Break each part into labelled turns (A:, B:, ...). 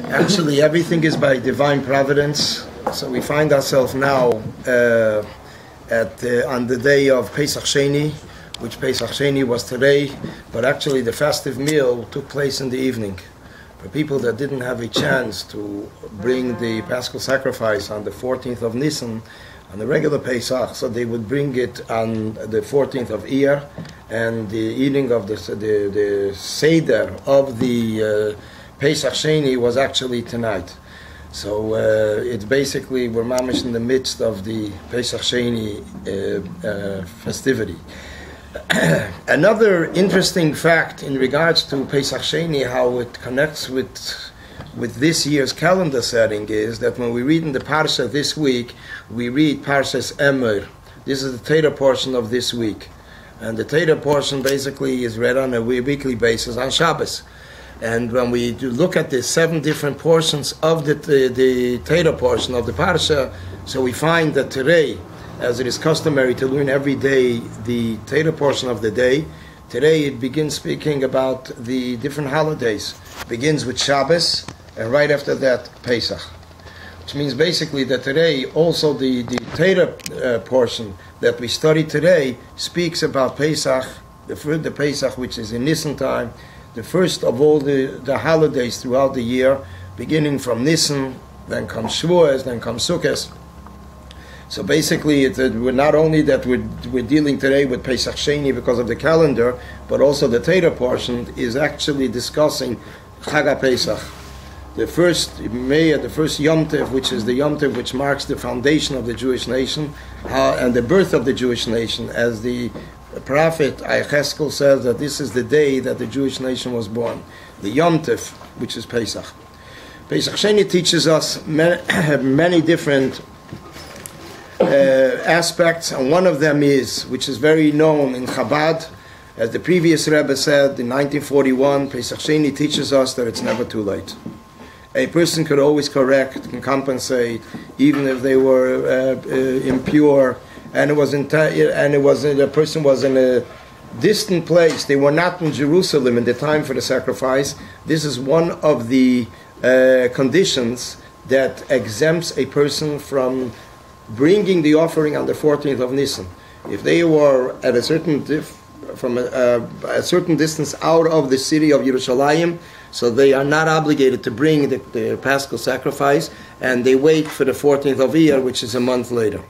A: Actually, everything is by divine providence. So we find ourselves now on the day of Pesach Sheni, which Pesach Sheni was today, but actually the festive meal took place in the evening. For people that didn't have a chance to bring the Paschal sacrifice on the 14th of Nisan, on the regular Pesach, so they would bring it on the 14th of Iyar, and the eating of the Seder of the Pesach Sheni was actually tonight. So it's basically, we're mamish in the midst of the Pesach Sheni festivity. Another interesting fact in regards to Pesach Sheni, how it connects with this year's calendar setting, is that when we read in the Parsha this week, we read Parshas Emor. This is the Torah portion of this week. And the Torah portion basically is read on a weekly basis on Shabbos. And when we look at the 7 different portions of the Torah portion of the Parsha, so we find that today, as it is customary to learn every day the Torah portion of the day, today it begins speaking about the different holidays. It begins with Shabbos, and right after that, Pesach. Which means basically that today, also the Torah portion that we study today speaks about Pesach, the Pesach which is in Nisan time, the first of all the holidays throughout the year, beginning from Nisan, then comes Shavuos, then comes Sukkot. So basically, we're not only that we're dealing today with Pesach Sheni because of the calendar, but also the Torah portion is actually discussing Chag HaPesach, the first Yom Tov, which is the Yom Tov which marks the foundation of the Jewish nation and the birth of the Jewish nation, as the prophet Yecheskel says that this is the day that the Jewish nation was born, the Yom Tov, which is Pesach. Pesach Sheni teaches us many different aspects, and one of them is, which is very known in Chabad, as the previous Rebbe said in 1941, Pesach Sheni teaches us that it's never too late. A person could always correct, can compensate, even if they were impure, and the person was in a distant place. They were not in Jerusalem in the time for the sacrifice. This is one of the conditions that exempts a person from bringing the offering on the 14th of Nisan. If they were at a certain certain distance out of the city of Yerushalayim, so they are not obligated to bring the Paschal sacrifice, and they wait for the 14th of Iyar, which is a month later.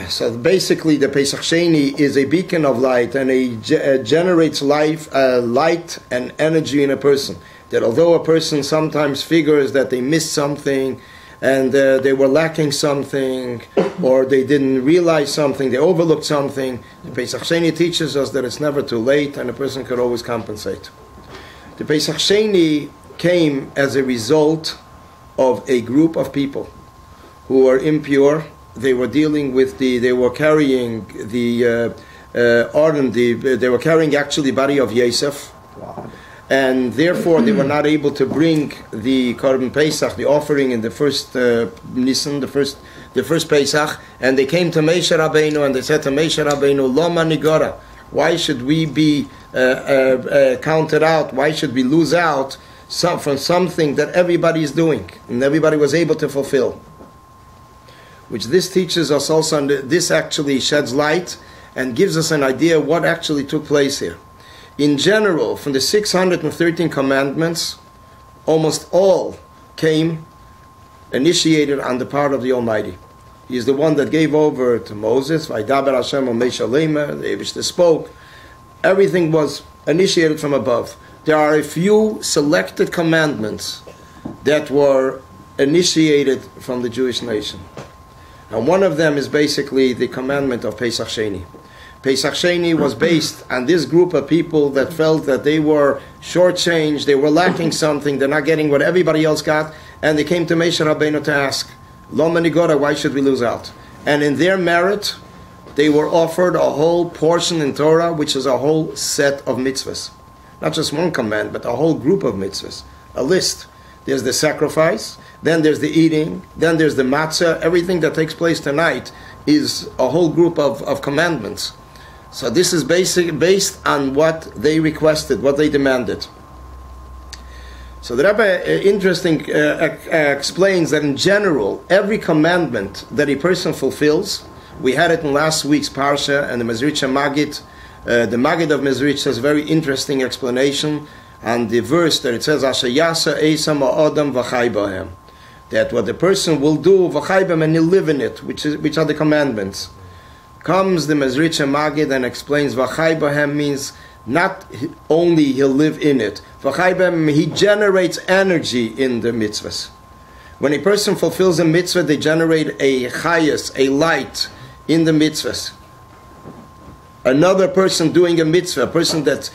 A: So basically, the Pesach Sheni is a beacon of light, and it generates light and energy in a person. That although a person sometimes figures that they missed something, and they were lacking something, or they didn't realize something, they overlooked something, the Pesach Sheni teaches us that it's never too late, and a person could always compensate. The Pesach Sheni came as a result of a group of people who were impure. They were dealing with they were carrying the they were carrying actually body of Yosef. Wow. And therefore they were not able to bring the Korban Pesach, the offering in the first Nisan, the first Pesach, and they came to Moshe Rabbeinu and they said to Moshe Rabbeinu, Loma Nigora, why should we be counted out? Why should we lose out from something that everybody is doing and everybody was able to fulfill? Which this teaches us also, this actually sheds light and gives us an idea of what actually took place here. In general, from the 613 commandments, almost all came initiated on the part of the Almighty. He is the one that gave over to Moses, Vaydaber Hashem Moshe Lemer, the Eibushter spoke. Everything was initiated from above. There are a few selected commandments that were initiated from the Jewish nation. And one of them is basically the commandment of Pesach Sheni. Pesach Sheni was based on this group of people that felt that they were shortchanged, they were lacking something, they're not getting what everybody else got, and they came to Moshe Rabbeinu to ask, Loma Nigora, why should we lose out? And in their merit, they were offered a whole portion in Torah, which is a whole set of mitzvahs. Not just one command, but a whole group of mitzvahs. A list. There's the sacrifice, then there's the eating, then there's the matzah. Everything that takes place tonight is a whole group of commandments. So this is based on what they requested, what they demanded. So the Rebbe explains that in general, every commandment that a person fulfills, we had it in last week's Parsha and the Mezritch Maggid. The Maggid of Mezritch says a very interesting explanation on the verse that it says, Asher yasa eisam ha'odam v'chai b'hem. That what the person will do, v'chai b'hem, and he'll live in it, which are the commandments. Comes the Mezritch Maggid and explains, v'chai b'hem means not only he'll live in it, v'chai b'hem, he generates energy in the mitzvahs. When a person fulfills a mitzvah, they generate a chayas, a light in the mitzvahs. Another person doing a mitzvah, a person that's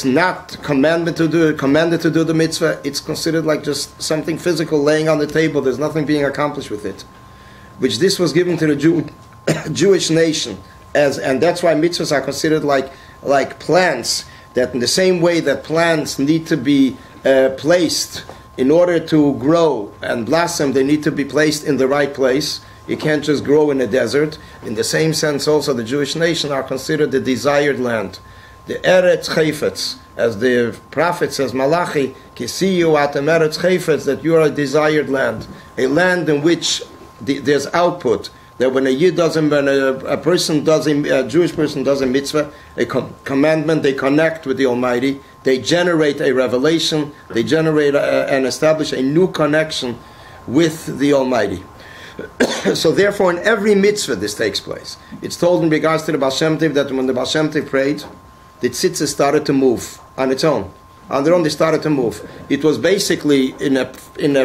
A: not commanded to do the mitzvah, it's considered like just something physical laying on the table. There's nothing being accomplished with it. Which this was given to the Jewish nation, and that's why mitzvahs are considered like plants. That in the same way that plants need to be placed in order to grow and blossom, they need to be placed in the right place. You can't just grow in a desert. In the same sense also, the Jewish nation are considered the desired land. The Eretz Chayfetz, as the prophet says, Malachi, Kisiyu atem Eretz Chayfetz, that you are a desired land. A land in which there's output. That when a Jewish person does a mitzvah, a commandment, they connect with the Almighty. They generate a revelation. They generate and establish a new connection with the Almighty. So therefore, in every mitzvah this takes place. It's told in regards to the Baal Shem Tov that when the Baal Shem Tov prayed, the tzitzis started to move on its own. On their own, they started to move. It was basically, in a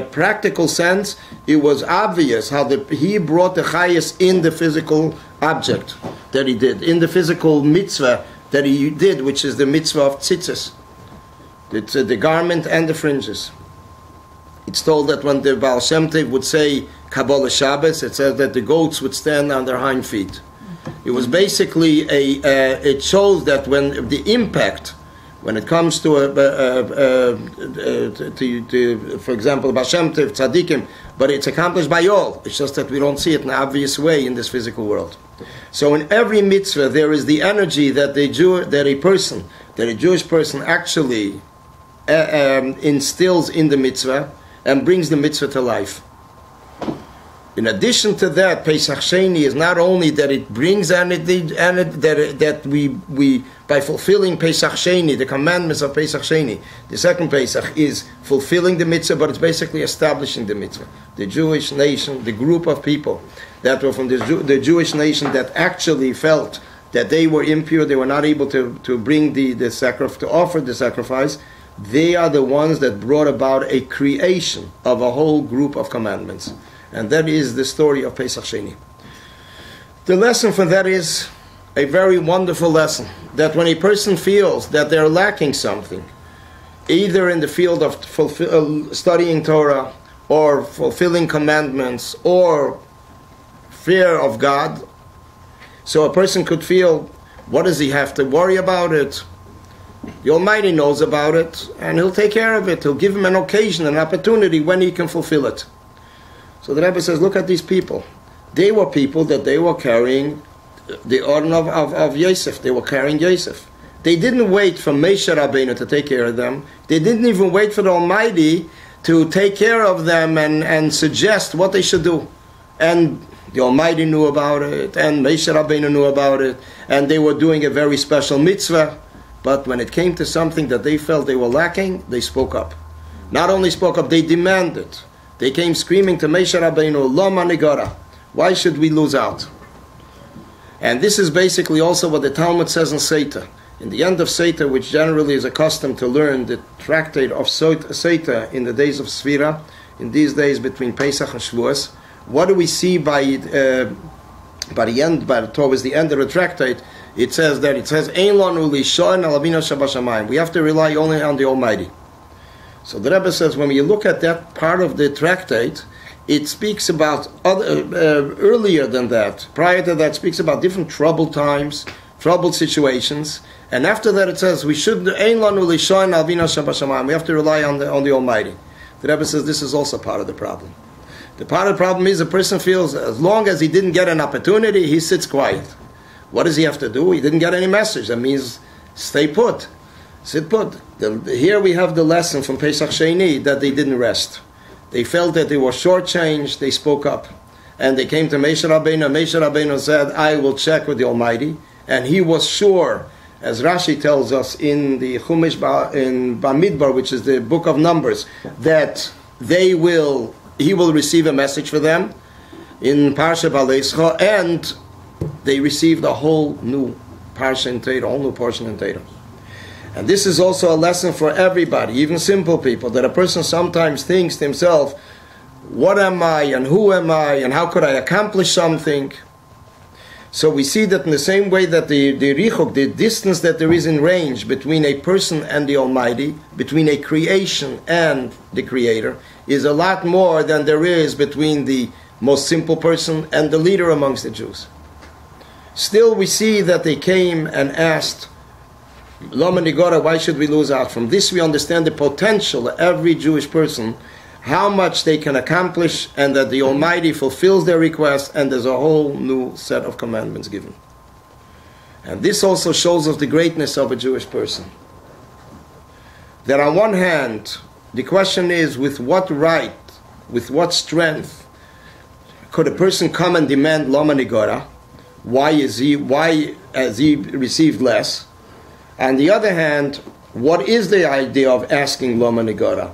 A: practical sense, it was obvious how he brought the chayas in the physical object that he did, in the physical mitzvah that he did, which is the mitzvah of tzitzis. It's the garment and the fringes. It's told that when the Baal Shem Tov would say Kabbalah Shabbos, it says that the goats would stand on their hind feet. It was basically it shows that when the impact, when it comes to for example, Baal Shem Tov, tzaddikim, but it's accomplished by all. It's just that we don't see it in an obvious way in this physical world. So in every mitzvah there is the energy that a Jewish person actually instills in the mitzvah and brings the mitzvah to life. In addition to that, Pesach Sheni is not only that it brings that we by fulfilling Pesach Sheni, the commandments of Pesach Sheni, the second Pesach is fulfilling the mitzvah, but it's basically establishing the mitzvah. The Jewish nation, the group of people that were from the Jewish nation that actually felt that they were impure, they were not able to bring the sacrifice, to offer the sacrifice. They are the ones that brought about a creation of a whole group of commandments. And that is the story of Pesach Sheni. The lesson from that is a very wonderful lesson. That when a person feels that they're lacking something, either in the field of studying Torah, or fulfilling commandments, or fear of God, so a person could feel, what does he have to worry about it? The Almighty knows about it, and He'll take care of it. He'll give him an occasion, an opportunity when he can fulfill it. So the Rebbe says, look at these people. They were people that they were carrying the order of Yosef. They were carrying Yosef. They didn't wait for Moshe Rabbeinu to take care of them. They didn't even wait for the Almighty to take care of them and suggest what they should do. And the Almighty knew about it, and Moshe Rabbeinu knew about it, and they were doing a very special mitzvah. But when it came to something that they felt they were lacking, they spoke up. Not only spoke up, they demanded. They came screaming to Moshe Rabbeinu, Lama Negara, why should we lose out? And this is basically also what the Talmud says in Seita. In the end of Seita, which generally is accustomed to learn the tractate of Seita in the days of Sfira, in these days between Pesach and Shavuos, what do we see towards the end of the tractate? It says Ein lanu lishon al Avinu shabashamayim. We have to rely only on the Almighty. So the Rebbe says when you look at that part of the tractate, it speaks about earlier than that. Prior to that, it speaks about different troubled times, troubled situations, and after that it says we should Ein lanu lishon al Avinu shabashamayim. We have to rely on the Almighty. The Rebbe says this is also part of the problem. The part of the problem is a person feels as long as he didn't get an opportunity, he sits quiet. What does he have to do? He didn't get any message. That means stay put. Here we have the lesson from Pesach Sheni that they didn't rest. They felt that they were shortchanged, they spoke up. And they came to Moshe Rabbeinu, and Moshe Rabbeinu said, I will check with the Almighty. And he was sure, as Rashi tells us in the Chumash in Bamidbar, which is the book of Numbers, that he will receive a message for them in Parsha Baleischa, and they received a whole new Parsha in Torah, a whole new portion in Torah. And this is also a lesson for everybody, even simple people, that a person sometimes thinks to himself, what am I, and who am I, and how could I accomplish something? So we see that in the same way that the richok, the distance that there is in range between a person and the Almighty, between a creation and the Creator, is a lot more than there is between the most simple person and the leader amongst the Jews. Still we see that they came and asked, Lama Nigora, why should we lose out? From this we understand the potential of every Jewish person, how much they can accomplish, and that the Almighty fulfills their request, and there's a whole new set of commandments given. And this also shows us the greatness of a Jewish person. That on one hand, the question is, with what right, with what strength, could a person come and demand Lama Nigora? Why has he received less? On the other hand, what is the idea of asking Lama Nigora?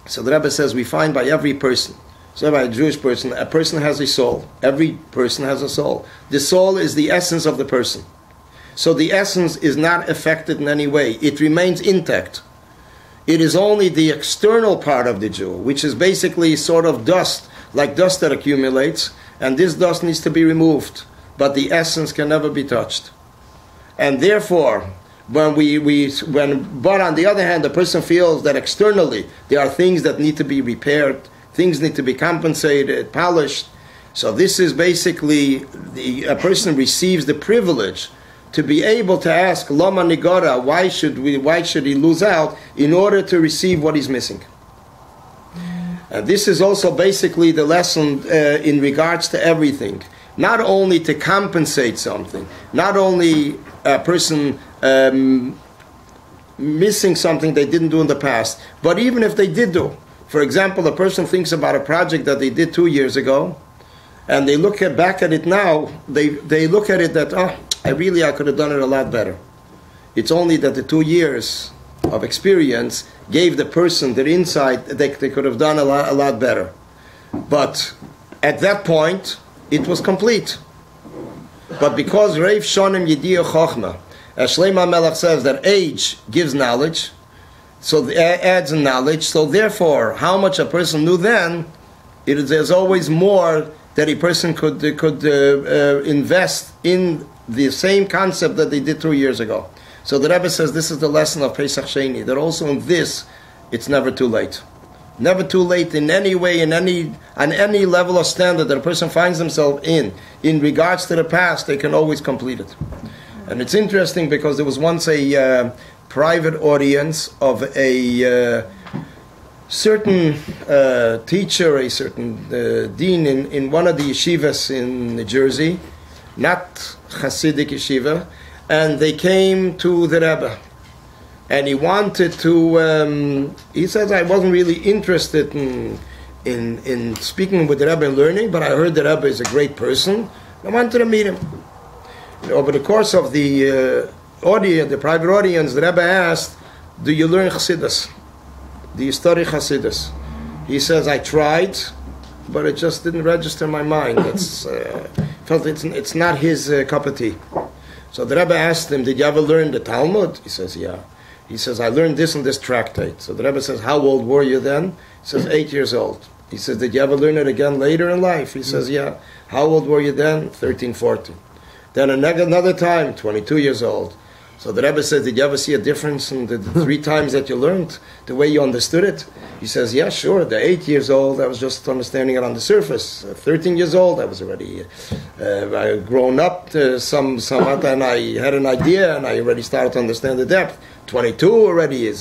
A: So the Rebbe says we find by every person, so by a Jewish person, a person has a soul. Every person has a soul. The soul is the essence of the person. So the essence is not affected in any way. It remains intact. It is only the external part of the Jew, which is basically sort of dust, like dust that accumulates, and this dust needs to be removed. But the essence can never be touched. And therefore, but on the other hand, the person feels that externally there are things that need to be repaired, things need to be compensated, polished. So this is basically, a person receives the privilege to be able to ask Lama Nigora, why should he lose out, in order to receive what he's missing. And this is also basically the lesson in regards to everything. Not only to compensate something, not only a person missing something they didn't do in the past, but even if they did do. For example, a person thinks about a project that they did 2 years ago, and they look back at it now, they look at it that, I could have done it a lot better. It's only that the 2 years of experience gave the person their insight that they could have done a lot better. But at that point, it was complete. But because Reiv Shonim Yediyah Chochma, as Shlomo Melech says, that age gives knowledge, so adds knowledge, so therefore, how much a person knew then, there's always more that a person could invest in the same concept that they did 2 years ago. So the Rebbe says this is the lesson of Pesach Sheni, that also in this, it's never too late. Never too late in any way, on any level of standard that a person finds himself in regards to the past, they can always complete it. And it's interesting because there was once a private audience of a certain teacher, a certain dean in one of the yeshivas in New Jersey, not Hasidic yeshiva, and they came to the Rebbe. And he wanted to, he says, I wasn't really interested in speaking with the Rebbe and learning, but I heard the Rebbe is a great person. I wanted to meet him. Over the course of the private audience, the Rebbe asked, do you learn Chassidus? Do you study Chassidus? He says, I tried, but it just didn't register in my mind. It's not his cup of tea. So the Rebbe asked him, did you ever learn the Talmud? He says, yeah. He says, I learned this and this tractate. So the Rebbe says, how old were you then? He says, 8 years old. He says, did you ever learn it again later in life? He says, yeah. How old were you then? 13, 14. Then another time, 22 years old. So the Rebbe says, did you ever see a difference in the 3 times that you learned, the way you understood it? He says, yeah, sure. The 8 years old, I was just understanding it on the surface. 13 years old, I was already grown up somewhat, and I had an idea, and I already started to understand the depth. 22 already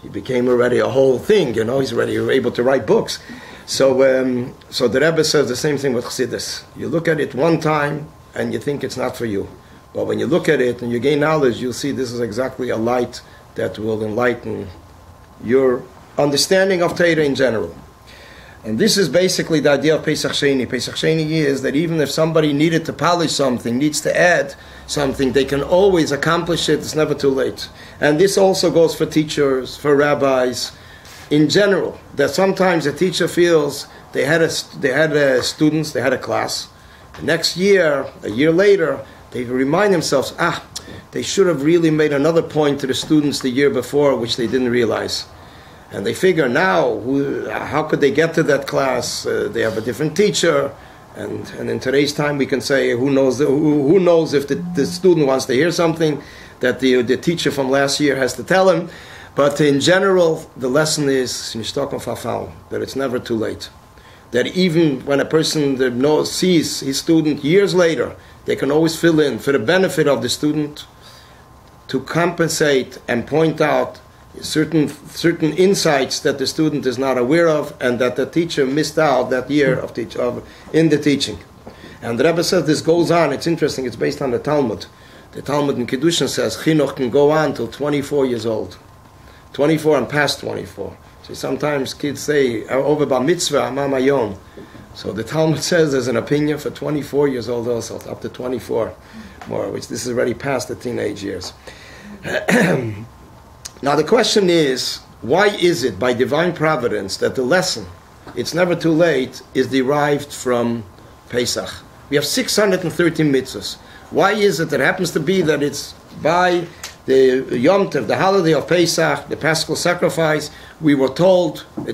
A: he became already a whole thing, he's already able to write books. So the Rebbe says the same thing with Chassidus. You look at it one time, and you think it's not for you. But when you look at it and you gain knowledge, you'll see this is exactly a light that will enlighten your understanding of Torah in general. And this is basically the idea of Pesach Sheni. Pesach Sheni is that even if somebody needed to polish something, needs to add something, they can always accomplish it. It's never too late. And this also goes for teachers, for rabbis, in general. That sometimes a teacher feels they had students, they had a class. The next year, a year later, they remind themselves, they should have really made another point to the students the year before, which they didn't realize. And they figure now, how could they get to that class? They have a different teacher. And in today's time, we can say, who knows if the student wants to hear something that the teacher from last year has to tell him. But in general, the lesson is, that it's never too late. That even when a person sees his student years later, they can always fill in for the benefit of the student to compensate and point out certain insights that the student is not aware of and that the teacher missed out that year in the teaching. And the Rebbe says this goes on. It's interesting. It's based on the Talmud. The Talmud in Kiddushin says Chinuch can go on till 24 years old. 24 and past 24. So sometimes kids say, over bar mitzvah, amam hayom. So the Talmud says there's an opinion for 24 years old also, up to 24 more, which this is already past the teenage years. Now the question is, why is it by divine providence that the lesson, it's never too late, is derived from Pesach? We have 613 mitzvahs. Why is it that it happens to be that it's by the Yom Tov, the holiday of Pesach, the Paschal sacrifice, we were told we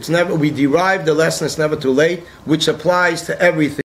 A: derived the lesson, it's never too late, which applies to everything.